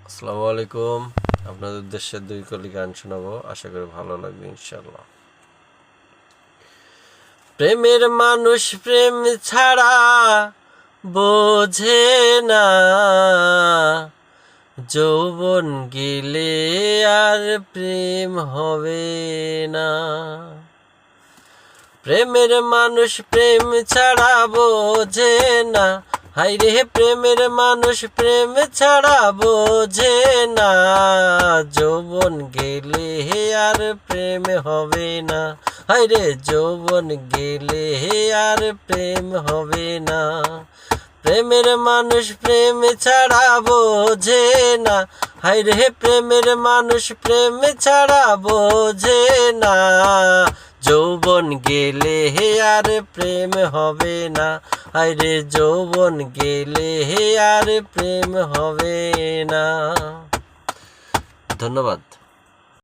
আসসালামু আলাইকুম। আপনাদের উদ্দেশ্যে দুই কলি গান শোনাবো, আশা করি ভালো লাগবে ইনশাল্লাহ। প্রেমের মানুষ প্রেম ছাড়া বোঝে না, যৌবন গেলে আর প্রেম হবে না। প্রেমের মানুষ প্রেম ছাড়া বোঝে না, হায়রে প্রেমের মানুষ প্রেম ছাড়া বোঝে না, যৌবন গেলে আর প্রেম হবে না। হায়রে যৌবন গেলে আর প্রেম হবে না। প্রেমের মানুষ প্রেম ছাড়া বোঝে না, হায়রে প্রেমের মানুষ প্রেম ছাড়া বোঝে না, যৌবন গেলে আর প্রেম হবে না। হায়রে যৌবন গেলে আর প্রেম হবে না। ধন্যবাদ।